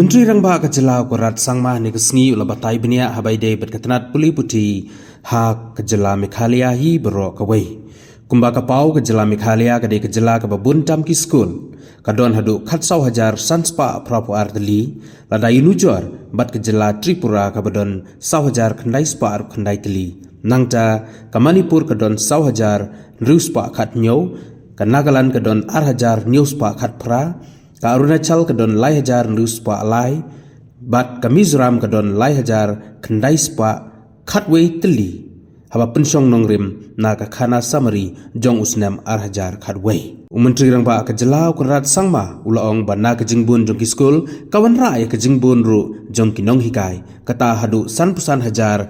Menteri Rangba ka jela ko rat sangma ni kesngi ula batai benia habai dei berketanat puli puti ha ka jela Meghalaya hi bero ka wei. Kumba ka pau ka jela Meghalaya ka dei ka jela ka babun tam ki skul. Ka don hadu khatsau hajar sanspa prapu arteli lada inujor bat ka jela Tripura ka badon sau hajar khandai spa ar khandai teli. Nangta ka Manipur ka don sau hajar nruspa khat nyau ka Nagaland ka don ar hajar nyuspa khat pra ka Arunachal ka don lai hajar nuspa alai bat ka Mizoram ka don lai hajar khandai spa khatwei teli haba pensong nongrim na ka khana samari jong usnam ar hajar khatwei Menteri Rangba ka jela ko rat sangma ulaong ba na ka jingbun jong ki skul kawan rai ka jingbun ru jong ki nong hikai kata hadu sanpusan hajar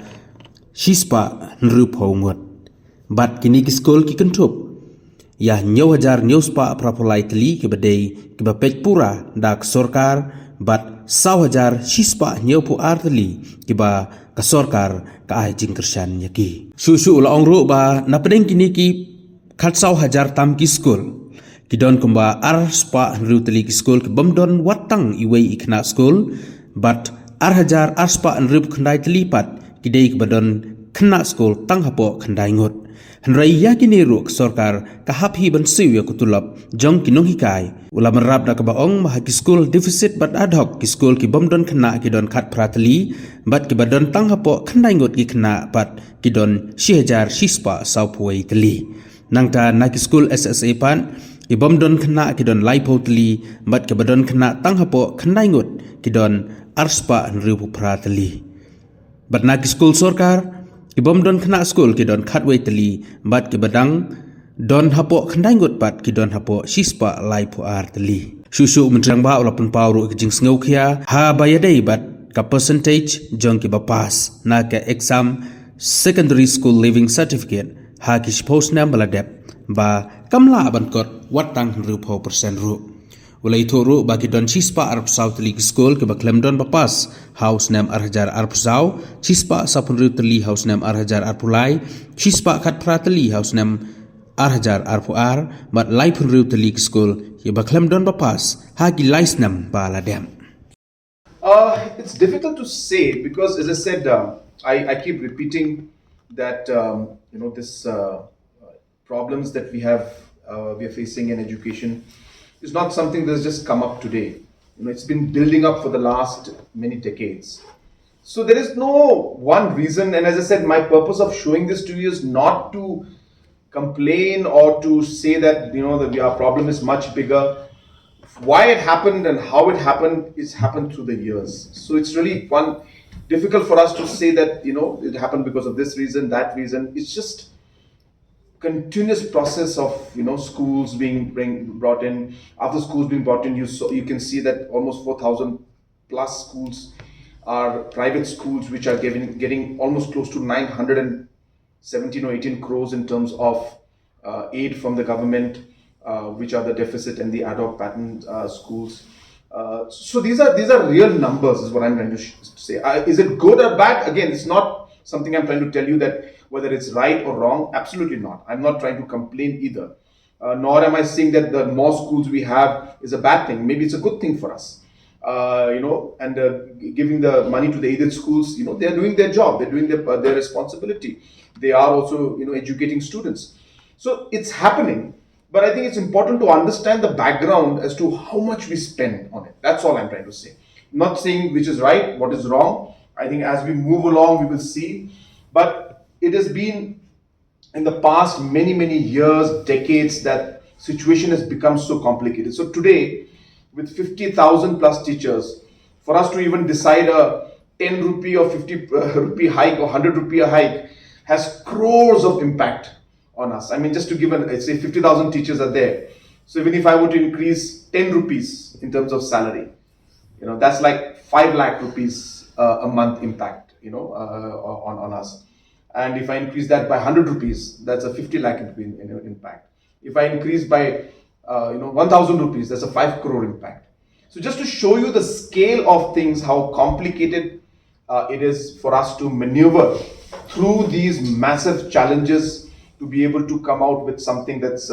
shispa nrup hongot bat kini ki skul ki kentup ya nyau hajar nyau spa prapolai teli ke badai ke bapek pura dak sorkar bat sau hajar shispa nyau pu arteli ke ba ka sorkar ka ai jing kersan yaki susu ula ongru ba na pedeng kini ki khat sau hajar tam ki skul ki don kumba ar spa nru teli ki skul ke bomdon watang iwei ikna skul bat ar hajar ar spa nru khandai teli pat ki dei ke badon khna skul tang hapo khandai ngot Henry yakini ruk sorkar kahaphi ban siw ya kutulap jong kinong hikai ula merap da kabaong maha ki skul deficit bat ad hoc ki skul ki bomdon khna ki don khat pratali bat ki badon tang hapo khandai ngot ki khna bat ki don 1000 shispa sau puai tali nangta na ki skul SSA pan ki bomdon khna ki don lai tali bat ki badon khna tang hapo khandai ngot ki don arspa nriu pratali bat na ki skul sorkar Ibom don kena skul ki don khatwei teli bat ki badang don hapo khandai ngot bat ki don hapo shispa lai pu ar teli susu Menteri Rangba ulapun pauru ki jing sngau khia ha bayadei bat ka percentage jong ki bapas na ka exam secondary school living certificate ha ki posnam baladep ba kamla bankot watang ru % ru ulai thoru baki don chispa arp south league school ke baklem don bapas house name arhajar arp sau chispa sapun rutli house name arhajar arpulai chispa khat pratli house name arhajar arpuar but life rutli school ke baklem don bapas hagi lais nam baladem It's difficult to say because as I said I keep repeating that this problems that we are facing in education is not something that's just come up today. It's been building up for the last many decades. So there is no one reason, and as I said, my purpose of showing this to you is not to complain or to say that that our problem is much bigger. Why it happened and how it happened is happened through the years. So it's really difficult for us to say that it happened because of this reason, that reason. It's just continuous process of schools being brought in. After schools being brought in, you can see that almost 4,000 plus schools are private schools which are getting almost close to 917 or 18 crores in terms of aid from the government, which are the deficit and the ad hoc pattern schools. So these are real numbers is what I'm trying to say. Is it good or bad? Again, it's not something I'm trying to tell you that whether it's right or wrong. Absolutely not. I'm not trying to complain either. Nor am I saying that the more schools we have is a bad thing. Maybe it's a good thing for us. And giving the money to the aided schools, they're doing their job. They're doing their responsibility. They are also, educating students. So it's happening. But I think it's important to understand the background as to how much we spend on it. That's all I'm trying to say. I'm not saying which is right, what is wrong. I think as we move along, we will see. But it has been in the past many years, decades, that situation has become so complicated. So today, with 50,000 plus teachers, for us to even decide a 10 rupee or 50 rupee hike or 100 rupee hike has crores of impact on us. I mean, just to give say 50,000 teachers are there. So even if I were to increase 10 rupees in terms of salary, that's like 5 lakh rupees a month impact, on us. And if I increase that by 100 rupees, that's a 50 lakh impact. If I increase by 1,000 rupees, that's a 5 crore impact. So just to show you the scale of things, how complicated it is for us to maneuver through these massive challenges to be able to come out with something that's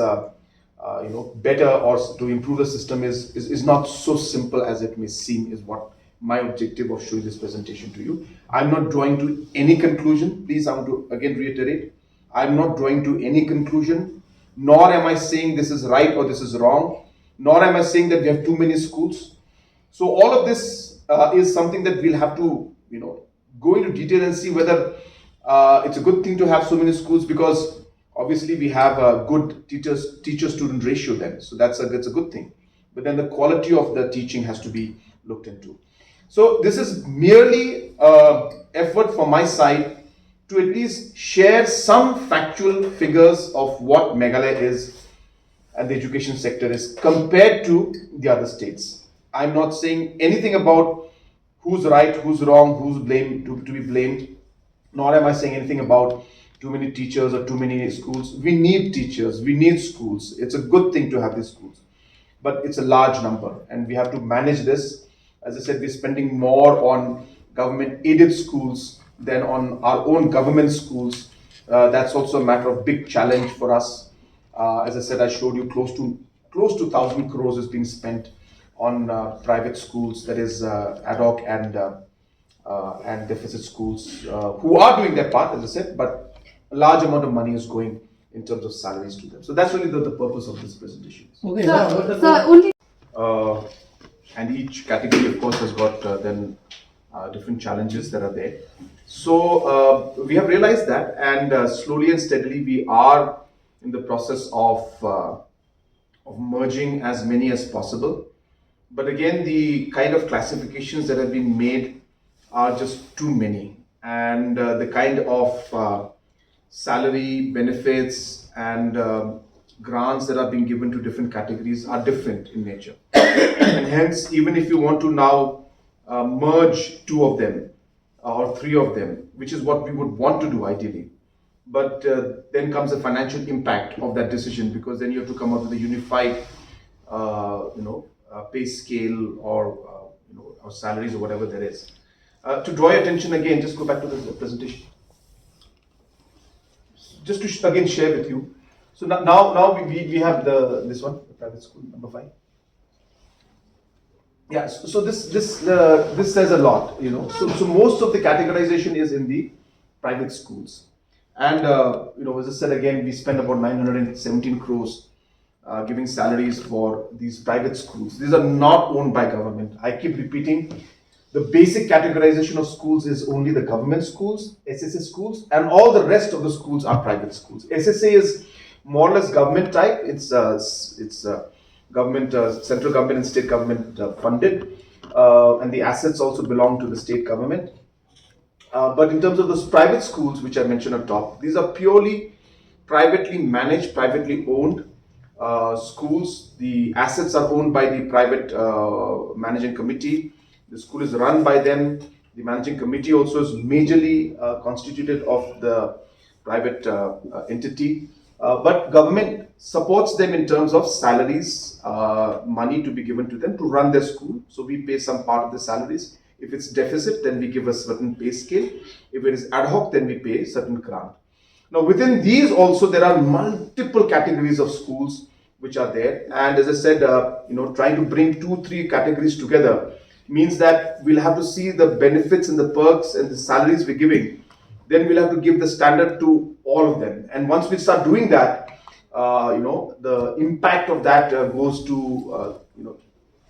better or to improve the system is not so simple as it may seem, is what my objective of showing this presentation to you. I'm not drawing to any conclusion. Please, I want to again reiterate, I'm not drawing to any conclusion, nor am I saying this is right or this is wrong, nor am I saying that we have too many schools. So all of this is something that we'll have to, go into detail and see whether it's a good thing to have so many schools, because obviously we have a good teacher-student ratio then. So that's a good thing. But then the quality of the teaching has to be looked into. So this is merely effort from my side to at least share some factual figures of what Meghalaya is and the education sector is compared to the other states. I'm not saying anything about who's right, who's wrong, who's blamed to be blamed, nor am I saying anything about too many teachers or too many schools. We need teachers, we need schools. It's a good thing to have these schools, but it's a large number and we have to manage this. As I said, we're spending more on government aided schools than on our own government schools. That's also a matter of big challenge for us. As I said, I showed you close to 1,000 crores is being spent on private schools, that is ad hoc and deficit schools, who are doing their part, as I said, but a large amount of money is going in terms of salaries to them. So that's really the purpose of this presentation. Okay. Only And each category, of course, has got then different challenges that are there. So we have realized that, and slowly and steadily we are in the process of merging as many as possible. But again, the kind of classifications that have been made are just too many, and the kind of salary, benefits, and grants that are being given to different categories are different in nature. And hence, even if you want to now merge two of them or three of them, which is what we would want to do ideally, but then comes the financial impact of that decision, because then you have to come up with a unified, pay scale or salaries or whatever there is. To draw your attention again, just go back to the presentation. Just to again share with you. So now we have this one, the private school number 5. Yeah. So this says a lot, So most of the categorization is in the private schools, and as I said again, we spend about 917 crores giving salaries for these private schools. These are not owned by government. I keep repeating, the basic categorization of schools is only the government schools, SSA schools, and all the rest of the schools are private schools. SSA is more or less government type. It's government, central government and state government funded, and the assets also belong to the state government. But in terms of those private schools, which I mentioned at top, these are purely privately managed, privately owned schools. The assets are owned by the private managing committee. The school is run by them. The managing committee also is majorly constituted of the private entity. But government supports them in terms of salaries, money to be given to them to run their school. So we pay some part of the salaries. If it's deficit, then we give a certain pay scale. If it is ad hoc, then we pay a certain grant. Now within these also there are multiple categories of schools which are there. And as I said, trying to bring 2-3 categories together means that we'll have to see the benefits and the perks and the salaries we're giving. Then we'll have to give the standard to all of them. And once we start doing that, the impact of that goes to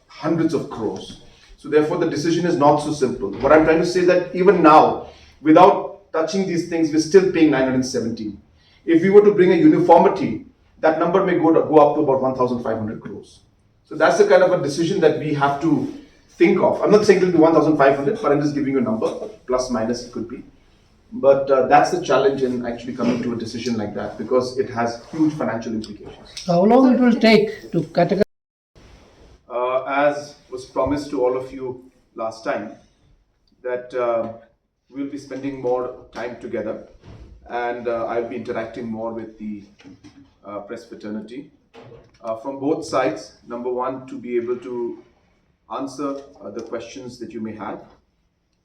hundreds of crores. So therefore, the decision is not so simple. What I'm trying to say is that even now, without touching these things, we're still paying 917. If we were to bring a uniformity, that number may go up to about 1,500 crores. So that's the kind of a decision that we have to think of. I'm not saying it will be 1,500, but I'm just giving you a number, plus minus it could be. But that's the challenge in actually coming to a decision like that, because it has huge financial implications. How long it will take to categorize? As was promised to all of you last time, that we'll be spending more time together, and I'll be interacting more with the press fraternity from both sides. Number one, to be able to answer the questions that you may have,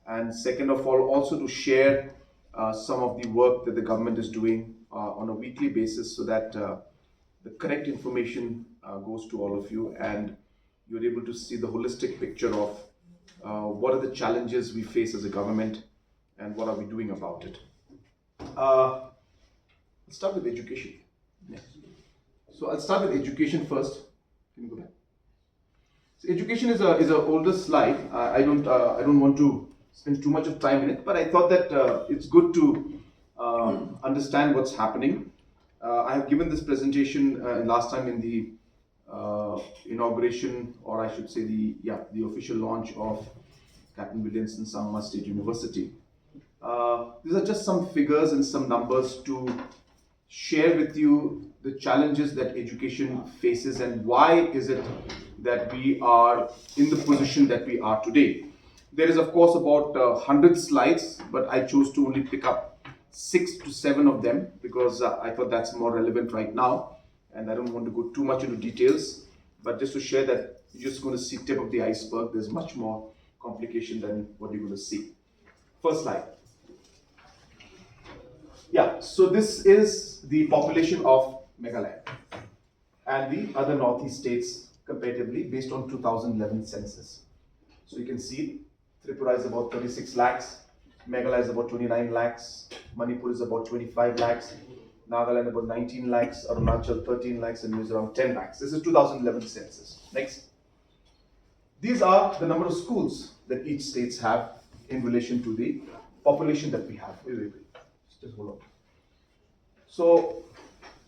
and second of all, also to share some of the work that the government is doing on a weekly basis, so that the correct information goes to all of you, and you're able to see the holistic picture of what are the challenges we face as a government, and what are we doing about it. Let's start with education. Yeah. So I'll start with education first. Can you go back? So education is a older slide. I don't want to spend too much of time in it, but I thought that it's good to understand what's happening. I have given this presentation last time in the inauguration, or I should say the official launch of Captain Williamson Sangma State University. These are just some figures and some numbers to share with you the challenges that education faces and why is it that we are in the position that we are today. There is of course about 100 slides, but I chose to only pick up 6 to 7 of them because I thought that's more relevant right now, and I don't want to go too much into details, but just to share that you're just going to see tip of the iceberg. There's much more complication than what you're going to see. First slide. Yeah, so this is the population of Meghalaya and the other northeast states comparatively based on 2011 census. So you can see Tripura is about 36 lakhs, Meghalaya is about 29 lakhs, Manipur is about 25 lakhs, Nagaland about 19 lakhs, Arunachal 13 lakhs, and Mizoram 10 lakhs. This is 2011 census. Next. These are the number of schools that each states have in relation to the population that we have. Just hold on. So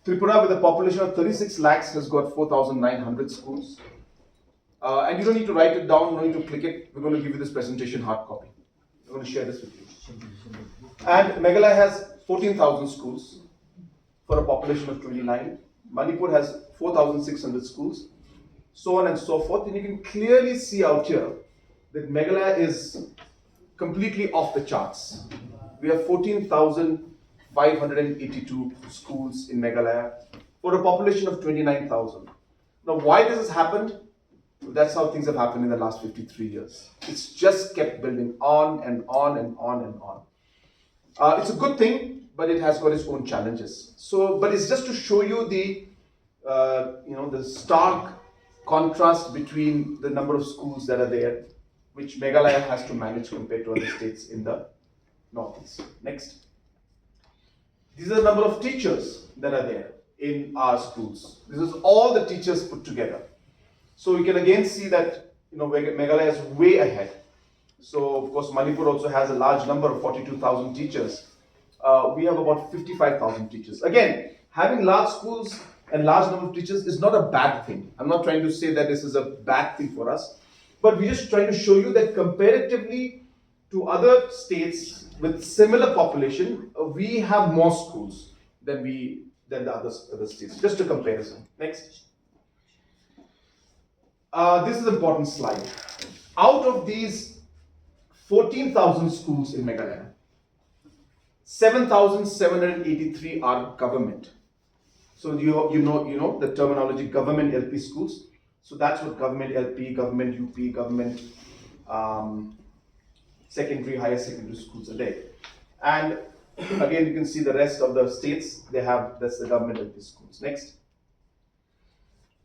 Tripura with a population of 36 lakhs has got 4,900 schools. And you don't need to write it down, no need to click it. We're going to give you this presentation hard copy. We're going to share this with you. And Meghalaya has 14,000 schools for a population of 29. Manipur has 4,600 schools, so on and so forth. And you can clearly see out here that Meghalaya is completely off the charts. We have 14,582 schools in Meghalaya for a population of 29,000. Now, why this has happened? That's how things have happened in the last 53 years. It's just kept building on and on and on and on. It's a good thing, but it has got its own challenges. So, but it's just to show you the, the stark contrast between the number of schools that are there, which Meghalaya has to manage compared to other states in the northeast. Next. These are the number of teachers that are there in our schools. This is all the teachers put together. So you can again see that Meghalaya is way ahead. So of course Manipur also has a large number of 42,000 teachers. We have about 55,000 teachers. Again, having large schools and large number of teachers is not a bad thing. I'm not trying to say that this is a bad thing for us, but we're just trying to show you that comparatively to other states with similar population, we have more schools than the other states. Just a comparison. Next. This is an important slide. Out of these 14,000 schools in Meghalaya, 7,783 are government. So you know the terminology government LP schools. So that's what government LP, government UP, government secondary, higher secondary schools are there. And again, you can see the rest of the states, that's the government LP schools. Next.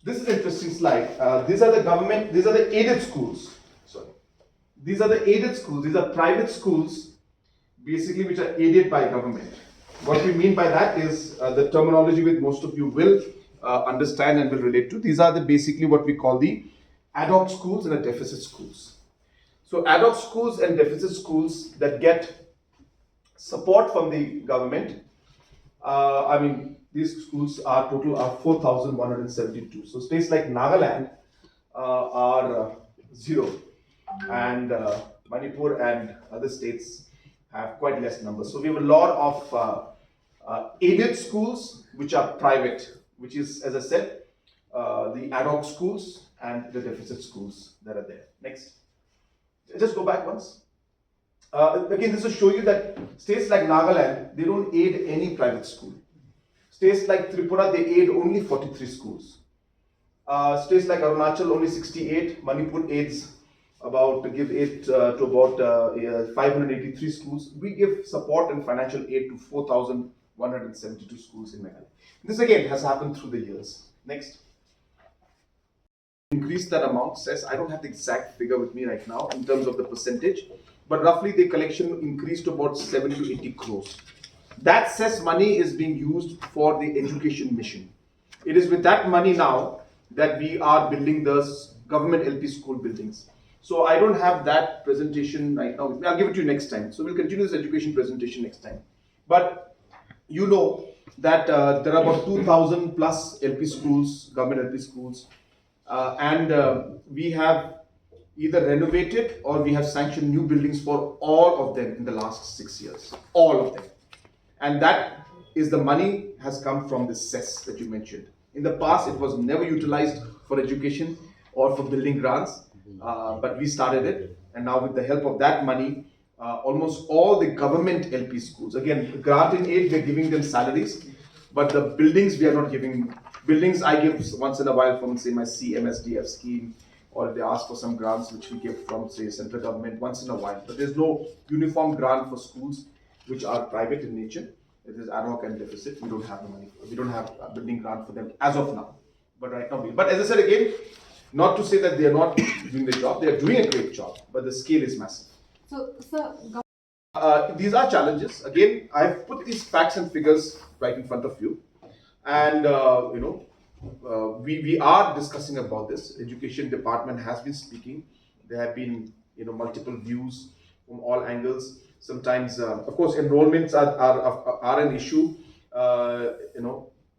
This is an interesting slide. These are the aided schools. Sorry. These are the aided schools. These are private schools, basically, which are aided by government. What we mean by that is the terminology which most of you will understand and will relate to. These are basically what we call the ad hoc schools and the deficit schools. So ad hoc schools and deficit schools that get support from the government. These schools are 4,172. So states like Nagaland are 0, and Manipur and other states have quite less numbers. So we have a lot of aided schools which are private, which is, as I said, the ad hoc schools and the deficit schools that are there. Next. Just go back once. Again, this will show you that states like Nagaland, they don't aid any private school. States like Tripura, they aid only 43 schools. States like Arunachal, only 68. Manipur aids give aid to about 583 schools. We give support and financial aid to 4,172 schools in Meghalaya. This again has happened through the years. Next. increase that amount. Says I don't have the exact figure with me right now in terms of the percentage, but roughly the collection increased to about 70 to 80 crores. That cess money is being used for the education mission. It is with that money now that we are building the government LP school buildings. So I don't have that presentation right now. I'll give it to you next time. So we'll continue this education presentation next time. But you know that there are about 2,000 plus LP schools, government LP schools, and we have either renovated or we have sanctioned new buildings for all of them in the last 6 years. All of them. And that is the money has come from this cess that you mentioned. In the past, it was never utilized for education or for building grants, but we started it. And now with the help of that money, almost all the government LP schools, again, grant in aid, we're giving them salaries, but the buildings we are not giving. Buildings I give once in a while from, say, my CMSDF scheme, or they ask for some grants which we give from, say, central government once in a while. But there's no uniform grant for schools which are private in nature. It is ad hoc and deficit. We don't have the money. We don't have a building grant for them as of now. But right now, but as I said again, not to say that they are not doing the job. They are doing a great job, but the scale is massive. So, sir, these are challenges. Again, I have put these facts and figures right in front of you, and we are discussing about this. Education department has been speaking. There have been multiple views from all angles. Sometimes, of course, enrollments are an issue.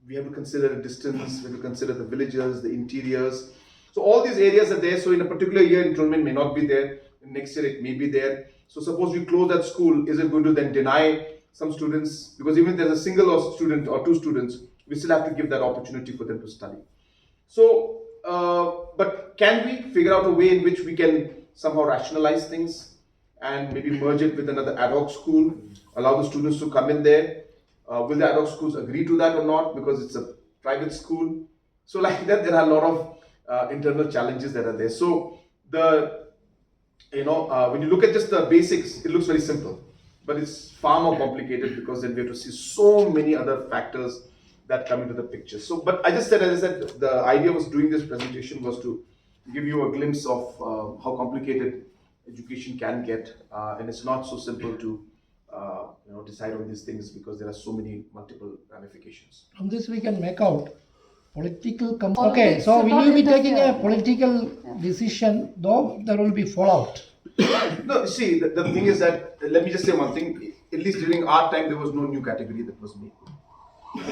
We have to consider the distance. We have to consider the villages, the interiors. So all these areas are there. So in a particular year, enrollment may not be there. Next year, it may be there. So suppose we close that school, is it going to then deny some students? Because even if there's a single student or two students, we still have to give that opportunity for them to study. So, but can we figure out a way in which we can somehow rationalize things and maybe merge it with another ad hoc school, allow the students to come in there? Will the ad hoc schools agree to that or not? Because it's a private school. So like that, there are a lot of internal challenges that are there. So when you look at just the basics, it looks very simple, but it's far more complicated because then we have to see so many other factors that come into the picture. So, but as I said, the idea was doing this presentation was to give you a glimpse of how complicated education can get, and it's not so simple to decide on these things because there are so many multiple ramifications. From this we can make out political. Okay, Politics so should will not you be taking a interfere. political decision, though there will be fallout? No, see, the thing is that, let me just say one thing, at least during our time, there was no new category that was made.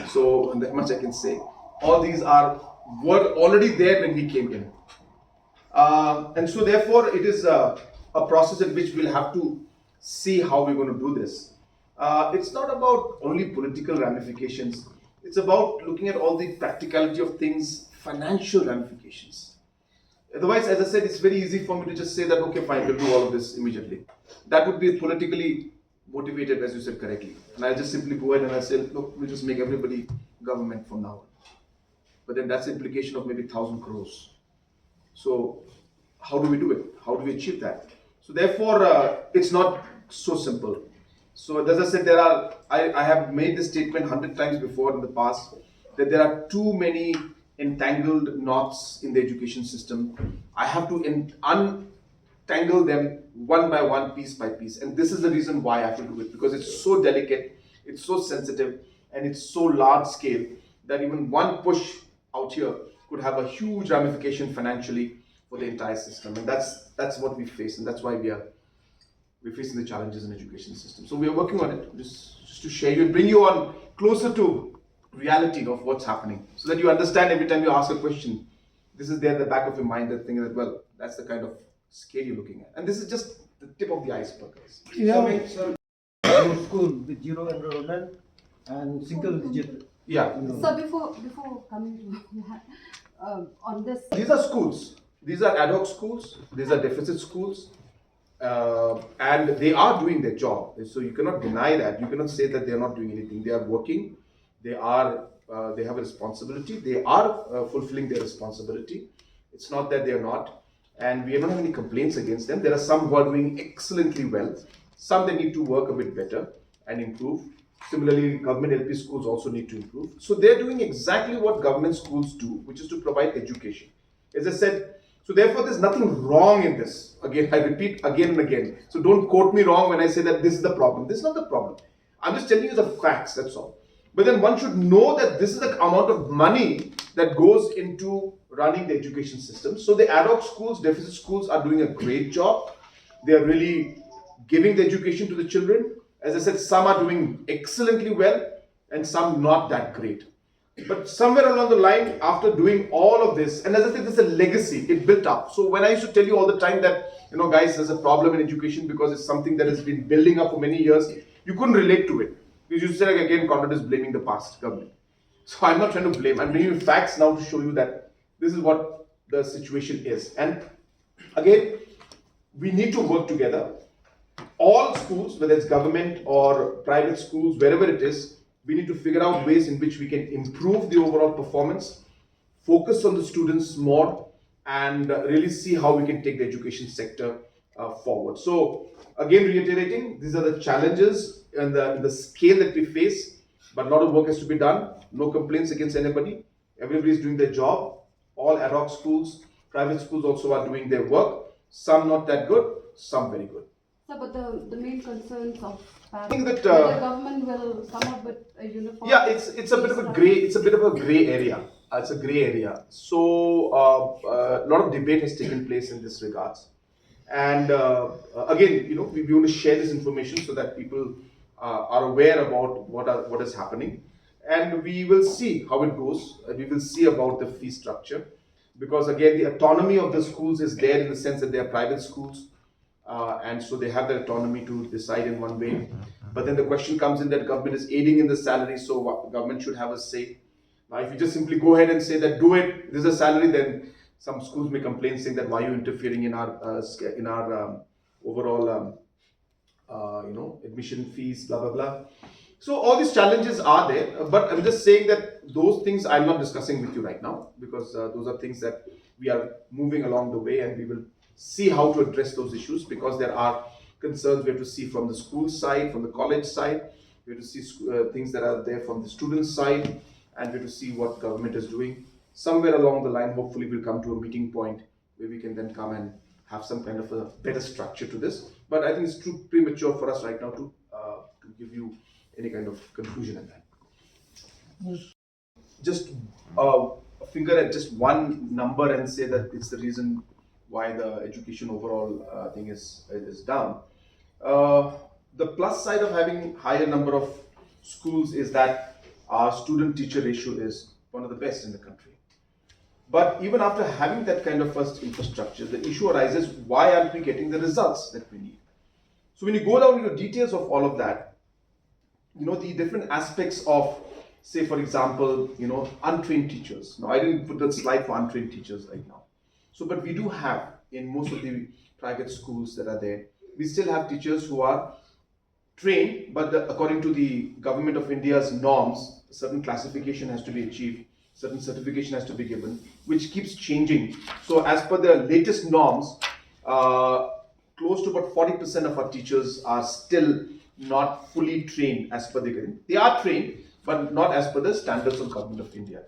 So, that much I can say. All these were already there when we came in. And so, therefore, it is a process in which we'll have to see how we're going to do this. It's not about only political ramifications. It's about looking at all the practicality of things, financial ramifications. Otherwise, as I said, it's very easy for me to just say that, okay, fine, we'll do all of this immediately. That would be politically motivated, as you said correctly. And I'll just simply go ahead and I'll say, look, we'll just make everybody government from now on. But then that's the implication of maybe 1,000 crores. So how do we do it? How do we achieve that? So therefore, it's not so simple. So as I said, I have made this statement 100 times before in the past, that there are too many entangled knots in the education system. I have to untangle them one by one, piece by piece. And this is the reason why I have to do it, because it's so delicate, it's so sensitive, and it's so large scale that even one push out here could have a huge ramification financially for the entire system. And that's what we face, and that's why we're facing the challenges in the education system. So we are working on it, just to share you and bring you on closer to reality of what's happening, so that you understand every time you ask a question, this is there at the back of your mind, that thing that, well, that's the kind of scale you're looking at. And this is just the tip of the iceberg, guys. Yeah. So school with zero enrollment and single digit. Yeah. sir, before coming to that, on this, These are schools. These are ad hoc schools. These are deficit schools. And they are doing their job. So you cannot deny that. You cannot say that they are not doing anything. They are working. They have a responsibility. They are fulfilling their responsibility. It's not that they are not. And we don't have any complaints against them. There are some who are doing excellently well. Some they need to work a bit better and improve. Similarly, government LP schools also need to improve. So they're doing exactly what government schools do, which is to provide education. As I said, so therefore there's nothing wrong in this. Again, I repeat again and again. So don't quote me wrong when I say that this is the problem. This is not the problem. I'm just telling you the facts, that's all. But then one should know that this is the amount of money that goes into running the education system. So the ad hoc schools, deficit schools are doing a great job. They are really giving the education to the children. As I said, some are doing excellently well and some not that great. But somewhere along the line, after doing all of this, and as I said, this is a legacy, it built up. So when I used to tell you all the time that, guys, there's a problem in education because it's something that has been building up for many years, you couldn't relate to it. Because you said, like, again, Conrad is blaming the past government. So I'm not trying to blame. I'm bringing you facts now to show you that this is what the situation is. And again, we need to work together. All schools, whether it's government or private schools, wherever it is, we need to figure out ways in which we can improve the overall performance, focus on the students more, and really see how we can take the education sector forward. So again, reiterating, these are the challenges and the scale that we face, but a lot of work has to be done. No complaints against anybody. Everybody is doing their job. All ad hoc schools, private schools also are doing their work. Some not that good, some very good. So, but the main concerns of I think parents, that whether government will come up with a uniform. yeah, it's a bit of a gray area. It's a gray area. So a lot of debate has taken place in this regards. And again, we want to share this information so that people are aware about what is happening, and we will see how it goes. We will see about the fee structure, because again, the autonomy of the schools is there in the sense that they are private schools, and so they have the autonomy to decide in one way. But then the question comes in that government is aiding in the salary, so government should have a say. Now, if you just simply go ahead and say that do it, this is a salary, then some schools may complain saying that why are you interfering in our overall admission fees, blah blah blah. So all these challenges are there, but I'm just saying that those things I'm not discussing with you right now, because those are things that we are moving along the way, and we will see how to address those issues, because there are concerns we have to see from the school side, from the college side. We have to see things that are there from the student side, and we have to see what government is doing. Somewhere along the line, hopefully we'll come to a meeting point where we can then come and have some kind of a better structure to this. But I think it's too premature for us right now to give you any kind of conclusion in that. Just finger at just one number and say that it's the reason why the education overall thing is down. The plus side of having higher number of schools is that our student-teacher ratio is one of the best in the country. But even after having that kind of first infrastructure, the issue arises, why aren't we getting the results that we need? So when you go down into details of all of that, the different aspects of, say for example, untrained teachers. Now I didn't put the slide for untrained teachers right now. So, but we do have in most of the private schools that are there, we still have teachers who are trained, but according to the Government of India's norms, a certain classification has to be achieved, certain certification has to be given, which keeps changing. So as per the latest norms, close to about 40% of our teachers are still not fully trained as per they are trained, but not as per the standards of Government of India.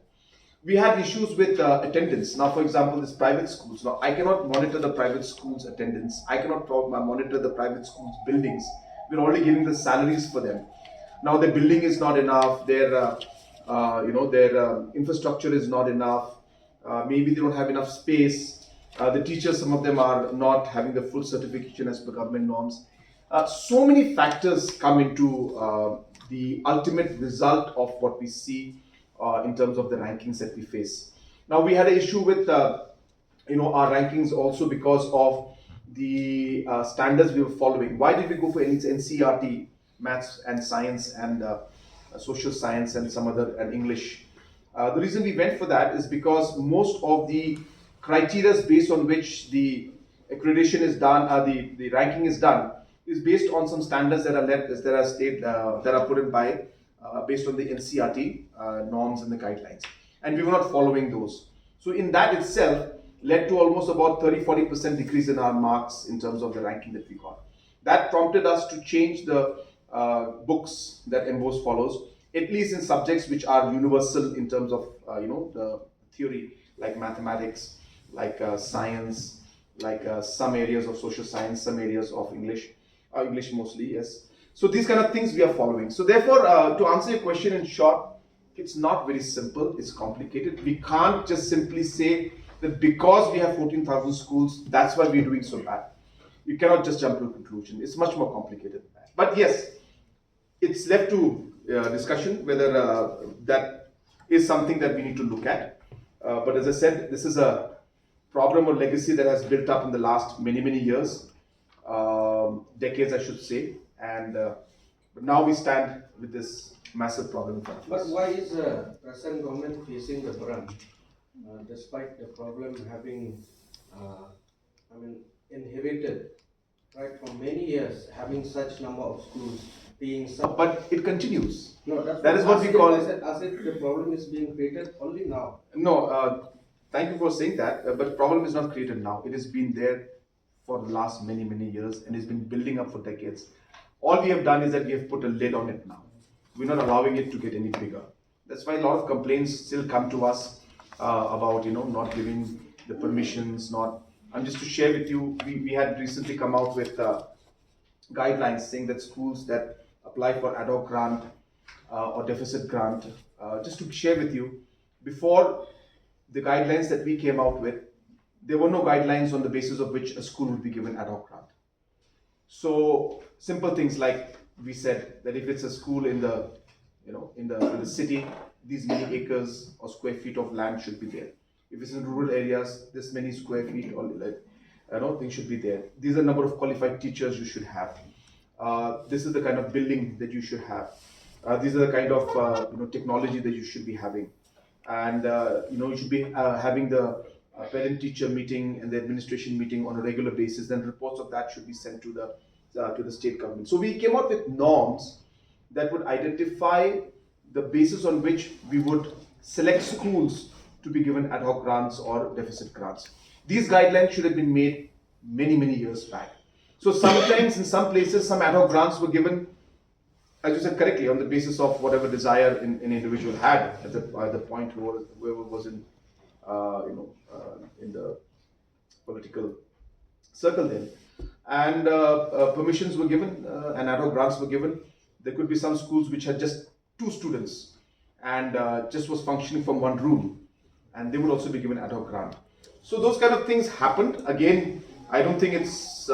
We had issues with attendance. Now, for example, this private schools. Now, I cannot monitor the private schools' attendance. I cannot monitor the private schools' buildings. We're already giving the salaries for them. Now, their building is not enough. Their infrastructure is not enough. Maybe they don't have enough space. The teachers, some of them are not having the full certification as per government norms. So many factors come into the ultimate result of what we see in terms of the rankings that we face. Now, we had an issue with our rankings also because of the standards we were following. Why did we go for NCERT, maths and science and social science and some other and English? The reason we went for that is because most of the criteria based on which the accreditation is done, the ranking is done, is based on some standards that are put in by based on the NCERT norms and the guidelines, and we were not following those. So in that itself led to almost about 30-40% decrease in our marks in terms of the ranking that we got. That prompted us to change the books that MBOS follows, at least in subjects which are universal in terms of the theory, like mathematics, like science, like some areas of social science, some areas of English, English mostly, yes. So these kind of things we are following. So therefore, to answer your question in short, it's not very simple, it's complicated. We can't just simply say that because we have 14,000 schools, that's why we're doing so bad. You cannot just jump to a conclusion. It's much more complicated than that. But yes, it's left to discussion whether that is something that we need to look at. But as I said, this is a problem or legacy that has built up in the last many years, decades, I should say, and but now we stand with this massive problem in front of But us. why is the present government facing the brunt, despite the problem having, inherited, right, for many years, having such number of schools being sub. But it continues. No, That is what we call. I said the problem is being created only now. No, thank you for saying that. But the problem is not created now. It has been there for the last many years, and it's been building up for decades. All we have done is that we have put a lid on it now. We're not allowing it to get any bigger. That's why a lot of complaints still come to us about not giving the permissions. Not. And just to share with you, we had recently come out with guidelines saying that schools that apply for ad hoc grant or deficit grant, just to share with you, before the guidelines that we came out with, there were no guidelines on the basis of which a school would be given ad hoc grant. So simple things like we said that if it's a school in the in the city, these many acres or square feet of land should be there. If it's in rural areas, this many square feet or things should be there. These are the number of qualified teachers you should have. This is the kind of building that you should have. These are the kind of technology that you should be having, and you should be having the parent-teacher meeting and the administration meeting on a regular basis. Then reports of that should be sent to the state government. So we came out with norms that would identify the basis on which we would select schools to be given ad hoc grants or deficit grants. These guidelines should have been made many years back. So sometimes in some places, some ad hoc grants were given, as you said correctly, on the basis of whatever desire an individual had at the point whoever was in the political circle then. And permissions were given and ad hoc grants were given. There could be some schools which had just 2 students and just was functioning from one room, and they would also be given ad hoc grant. So those kind of things happened. Again, I don't think it's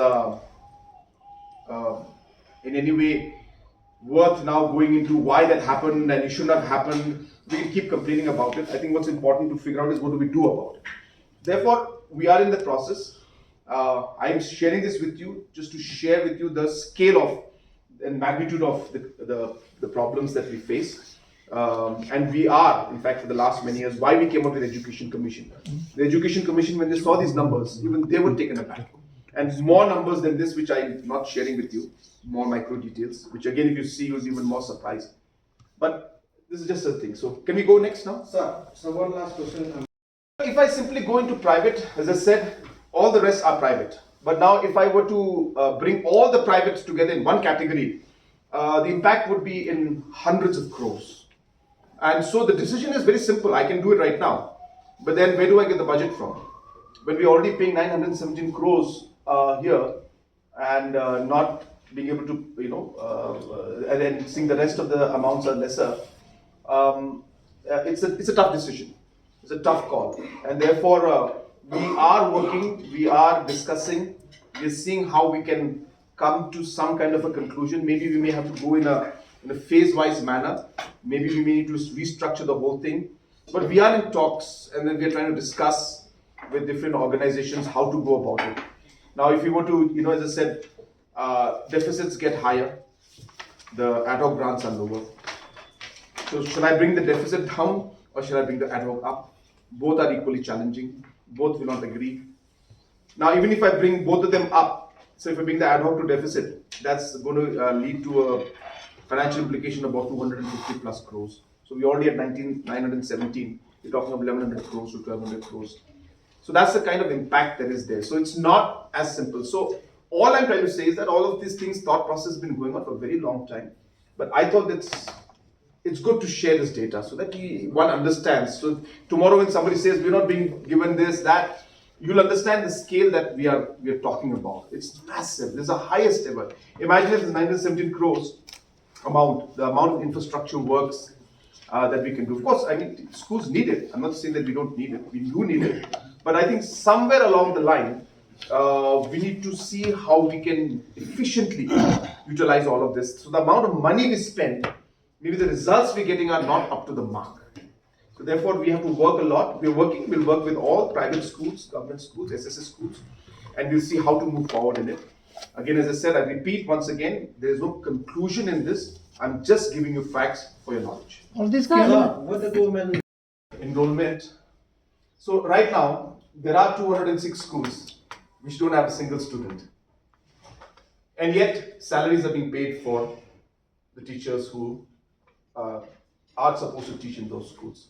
in any way worth now going into why that happened and it shouldn't have happened. We can keep complaining about it. I think what's important to figure out is what do we do about it. Therefore, we are in the process. I am sharing this with you just to share with you the scale of and magnitude of the problems that we face. And we are, in fact, for the last many years, why we came up with the Education Commission. The Education Commission, when they saw these numbers, even they were taken aback. And more numbers than this, which I'm not sharing with you, more micro details, which again, if you see, you'll be even more surprised. But this is just a thing. So can we go next now? Sir, so one last question. If I simply go into private, as I said, all the rest are private. But now if I were to bring all the privates together in one category, the impact would be in hundreds of crores. And so the decision is very simple. I can do it right now. But then where do I get the budget from? When we're already paying 917 crores here and not being able to, and then seeing the rest of the amounts are lesser, it's a tough decision. It's a tough call. And therefore, we are working, we are discussing, we're seeing how we can come to some kind of a conclusion. Maybe we may have to go in a phase-wise manner. Maybe we may need to restructure the whole thing. But we are in talks, and then we are trying to discuss with different organizations how to go about it. Now, if we were to, as I said, deficits get higher, the ad hoc grants are lower. So should I bring the deficit down or should I bring the ad hoc up? Both are equally challenging. Both will not agree. Now, even if I bring both of them up, so if I bring the ad hoc to deficit, that's going to lead to a financial implication of about 250 plus crores. So we already at 917. We're talking of 1100 crores to 1200 crores. So that's the kind of impact that is there. So it's not as simple. So all I'm trying to say is that all of these things, thought process has been going on for a very long time. But I thought it's good to share this data so that one understands. So tomorrow when somebody says we're not being given this, that, you'll understand the scale that we are talking about. It's massive. This is the highest ever. Imagine if this 917 crores amount, the amount of infrastructure works that we can do. Of course, I mean, schools need it. I'm not saying that we don't need it. We do need it. But I think somewhere along the line, we need to see how we can efficiently utilize all of this. So the amount of money we spend, maybe the results we're getting are not up to the mark. So therefore, we have to work a lot. We'll work with all private schools, government schools, SSS schools, and we'll see how to move forward in it. Again, as I said, I repeat once again, there is no conclusion in this. I'm just giving you facts for your knowledge. All this Sir, cannot. What the government Enrollment. So right now, there are 206 schools which don't have a single student. And yet, salaries are being paid for the teachers who are supposed to teach in those schools.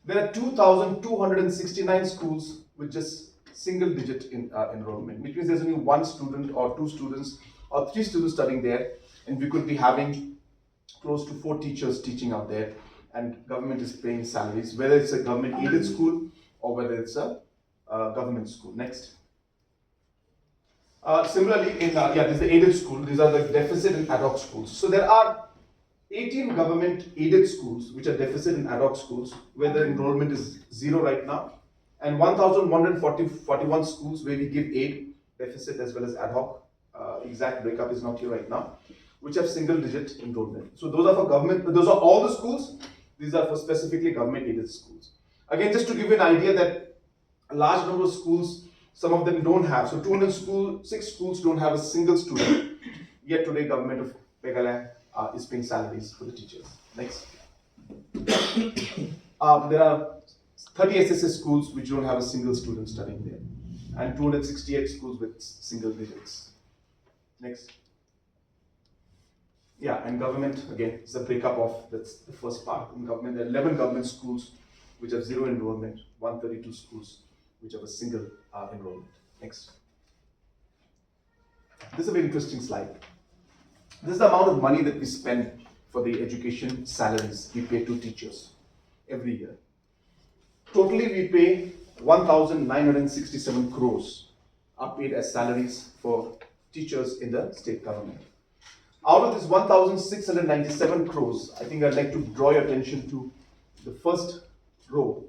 There are 2,269 schools with just single digit enrollment, which means there's only one student or two students or three students studying there, and we could be having close to 4 teachers teaching out there, and government is paying salaries, whether it's a government aided school or whether it's a government school. Next. Similarly, this is the aided school. These are the deficit and ad hoc schools. So there are 18 government aided schools which are deficit and ad hoc schools where the enrollment is 0 right now, and 1,141 schools where we give aid, deficit as well as ad hoc. Exact breakup is not here right now, which have single digit enrollment. So those are for government, those are all the schools. These are for specifically government aided schools. Again, just to give you an idea that a large number of schools, some of them don't have. So 206 schools don't have a single student. Yet today, government of Meghalaya is paying salaries for the teachers. Next. There are 30 SSS schools which don't have a single student studying there, and 268 schools with single digits. Next. Yeah, and government, again, is a breakup of, that's the first part. In government, there are 11 government schools which have 0 enrollment, 132 schools which have a single enrollment. Next. This is a very interesting slide. This is the amount of money that we spend for the education salaries we pay to teachers every year. Totally, we pay 1,967 crores are paid as salaries for teachers in the state government. Out of this 1,697 crores, I think I'd like to draw your attention to the first row,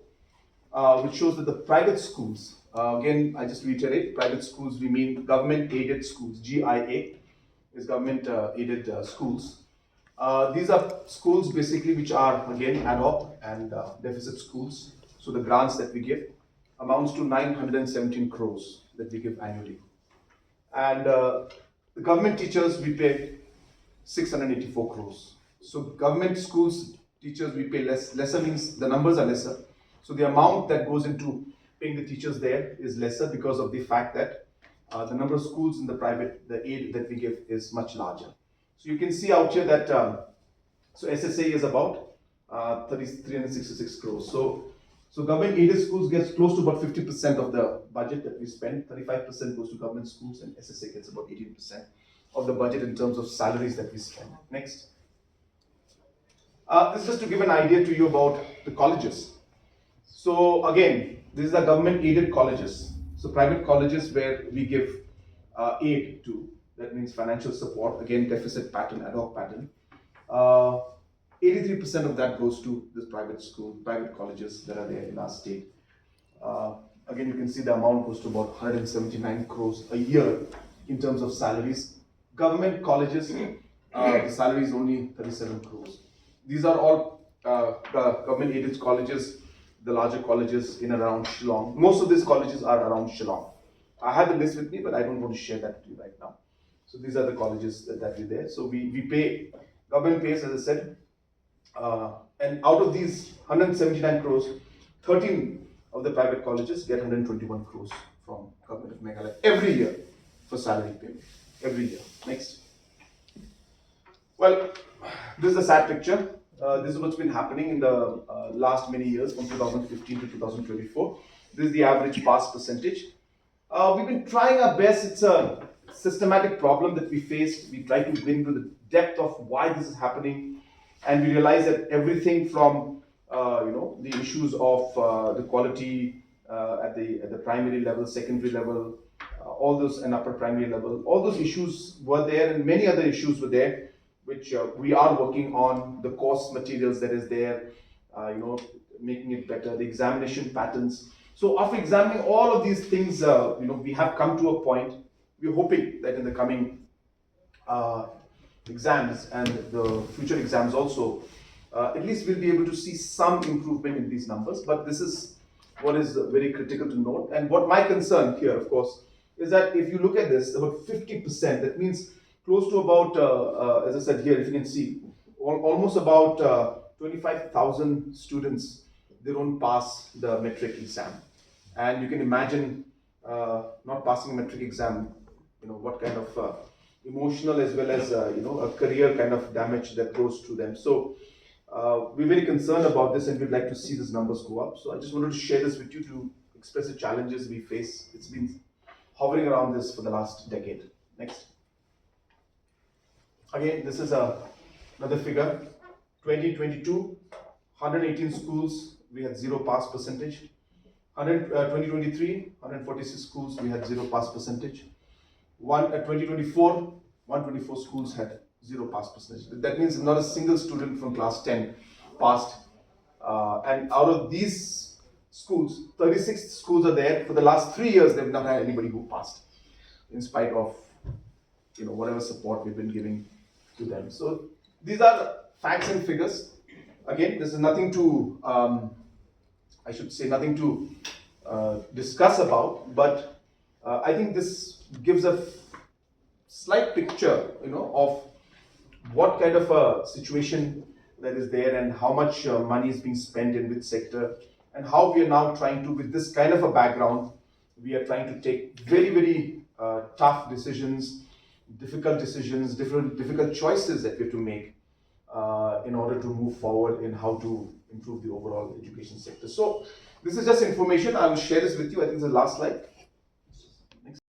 which shows that the private schools, again, I just reiterate, private schools, we mean government aided schools, GIA is government aided schools. These are schools basically which are again ad hoc and deficit schools. So the grants that we give amounts to 917 crores that we give annually. And the government teachers we pay 684 crores. So government schools teachers we pay lesser means the numbers are lesser. So the amount that goes into paying the teachers there is lesser because of the fact that the number of schools in the private, the aid that we give is much larger. So you can see out here that so SSA is about 366 crores. So government aided schools gets close to about 50% of the budget that we spend. 35% goes to government schools, and SSA gets about 18% of the budget in terms of salaries that we spend. Next. This is just to give an idea to you about the colleges. So again, these are government aided colleges. So private colleges where we give aid to, that means financial support, again deficit pattern, ad hoc pattern. 83% of that goes to this private school, private colleges that are there in our state. Again, you can see the amount goes to about 179 crores a year in terms of salaries. Government colleges, the salary is only 37 crores. These are all government aided colleges, the larger colleges in and around Shillong. Most of these colleges are around Shillong. I have the list with me, but I don't want to share that with you right now. So these are the colleges that are there. So we pay, government pays, as I said, and out of these 179 crores, 13 of the private colleges get 121 crores from government of Meghalaya every year for salary payment. Every year. Next. Well, this is a sad picture. This is what's been happening in the last many years from 2015 to 2024. This is the average pass percentage. We've been trying our best. It's a systematic problem that we faced. We try to bring to the depth of why this is happening, and we realize that everything from the issues of the quality at the primary level, secondary level, all those, and upper primary level. All those issues were there, and many other issues were there, which we are working on. The course materials that is there, making it better. The examination patterns. So after examining all of these things, we have come to a point. We're hoping that in the coming exams and the future exams also, at least we'll be able to see some improvement in these numbers. But this is what is very critical to note. And what my concern here, of course, is that if you look at this, about 50%, that means close to about, as I said here, if you can see, almost about 25,000 students, they don't pass the metric exam. And you can imagine not passing a metric exam, what kind of emotional as well as a career kind of damage that goes to them. So we're very concerned about this, and we'd like to see these numbers go up. So I just wanted to share this with you to express the challenges we face. It's been hovering around this for the last decade. Next. Again, this is another figure. 2022, 118 schools, we had 0 pass percentage. 2023, 146 schools, we had 0 pass percentage. 2024, 124 schools had 0 pass percentage. That means not a single student from class 10 passed. And out of these schools, 36 schools are there. For the last 3 years, they've not had anybody who passed, in spite of whatever support we've been giving to them. So these are facts and figures. Again, this is nothing to, nothing to discuss about, but I think this gives a slight picture, of what kind of a situation that is there, and how much money is being spent in which sector, and how we are now trying to, with this kind of a background, we are trying to take very, very tough decisions, difficult choices that we have to make in order to move forward in how to improve the overall education sector. So this is just information. I will share this with you. I think it's the last slide.